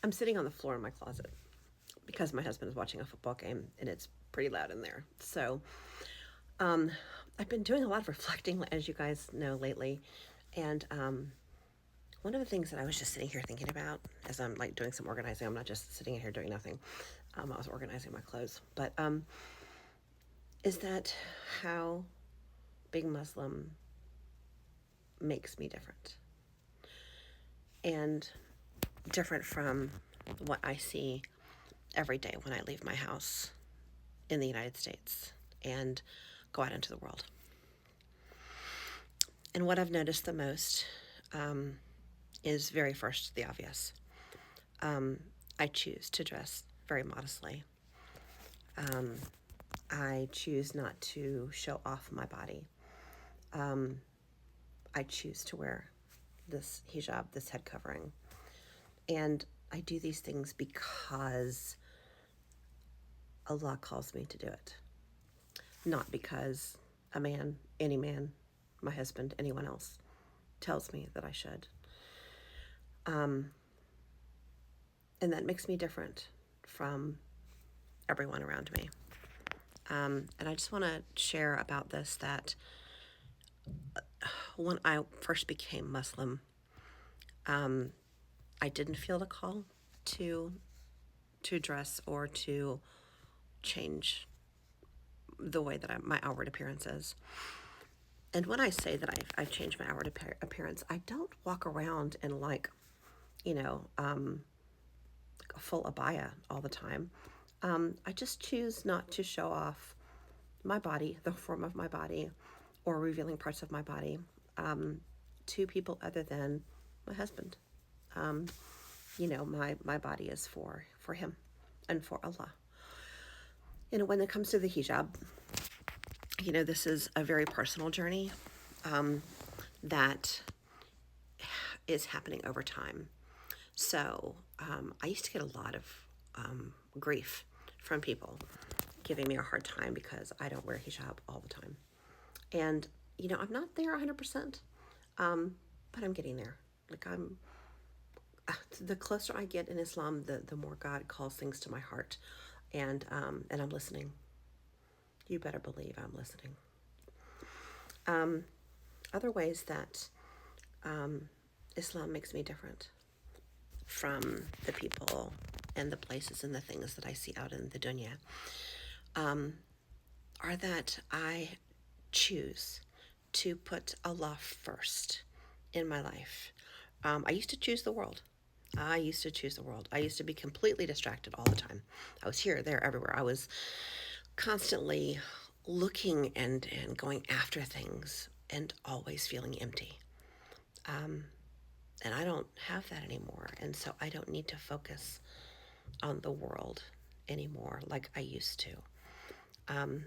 I'm sitting on the floor in my closet because my husband is watching a football game and it's pretty loud in there. So um, I've been doing a lot of reflecting, as you guys know, lately. And one of the things that I was just sitting here thinking about as I'm like doing some organizing, I'm not just sitting here doing nothing. I was organizing my clothes, but is that how being Muslim makes me different and different from what I see every day when I leave my house in the United States and go out into the world. And what I've noticed the most is very first the obvious. I choose to dress very modestly. I choose not to show off my body. I choose to wear this hijab, this head covering. And I do these things because Allah calls me to do it, not because a man, any man, my husband, anyone else tells me that I should. And that makes me different from everyone around me. And I just want to share about this that when I first became Muslim, I didn't feel the call to dress or to change the way that my outward appearance is. And when I say that I've changed my outward appearance, I don't walk around in like, you know, a full abaya all the time. I just choose not to show off my body, the form of my body, or revealing parts of my body to people other than my husband. My body is for him and for Allah. When it comes to the hijab, this is a very personal journey that is happening over time. So I used to get a lot of grief from people giving me a hard time because I don't wear hijab all the time. And, I'm not there 100%, but I'm getting there. The closer I get in Islam, the more God calls things to my heart. And I'm listening. You better believe I'm listening. Other ways that Islam makes me different from the people and the places and the things that I see out in the dunya are that I choose to put Allah first in my life. I used to choose the world. I used to be completely distracted all the time. I was here, there, everywhere. I was constantly looking and going after things and always feeling empty. And I don't have that anymore. And so I don't need to focus on the world anymore like I used to.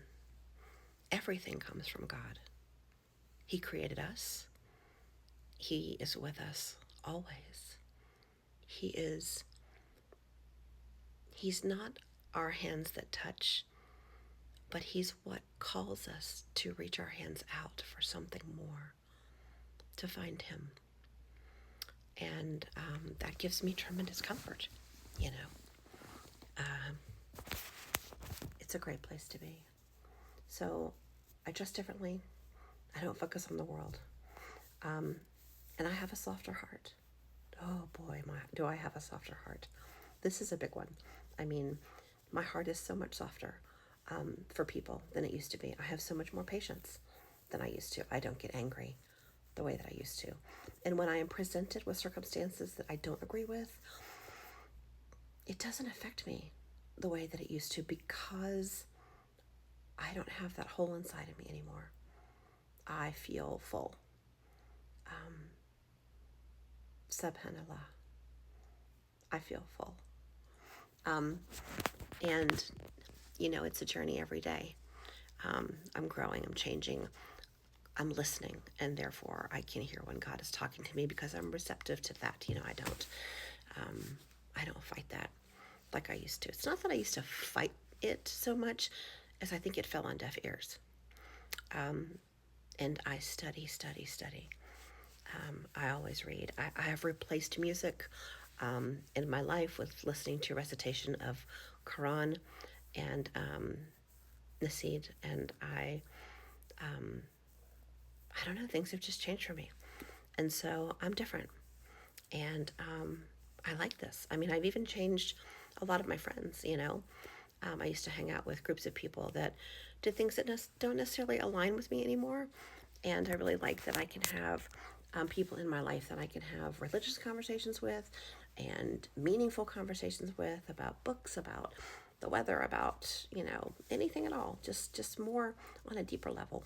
Everything comes from God. He created us. He is with us always. He's not our hands that touch, but he's what calls us to reach our hands out for something more, to find him. And that gives me tremendous comfort, It's a great place to be. So I dress differently. I don't focus on the world. And I have a softer heart. Oh boy, do I have a softer heart. This is a big one. I mean, my heart is so much softer for people than it used to be. I have so much more patience than I used to. I don't get angry the way that I used to. And when I am presented with circumstances that I don't agree with, it doesn't affect me the way that it used to because I don't have that hole inside of me anymore. I feel full. Subhanallah. I feel full. And, it's a journey every day. I'm growing, I'm changing, I'm listening, and therefore I can hear when God is talking to me because I'm receptive to that. I don't fight that like I used to. It's not that I used to fight it so much as I think it fell on deaf ears. And I study. I always read. I have replaced music in my life with listening to recitation of Quran and Naseed, and I don't know, things have just changed for me. And so I'm different. And I like this. I mean, I've even changed a lot of my friends, you know. I used to hang out with groups of people that did things that don't necessarily align with me anymore. And I really like that I can have people in my life that I can have religious conversations with and meaningful conversations with about books, about the weather, about, you know, anything at all. Just more on a deeper level.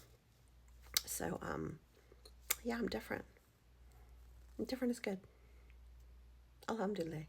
So, yeah, I'm different. And different is good. Alhamdulillah.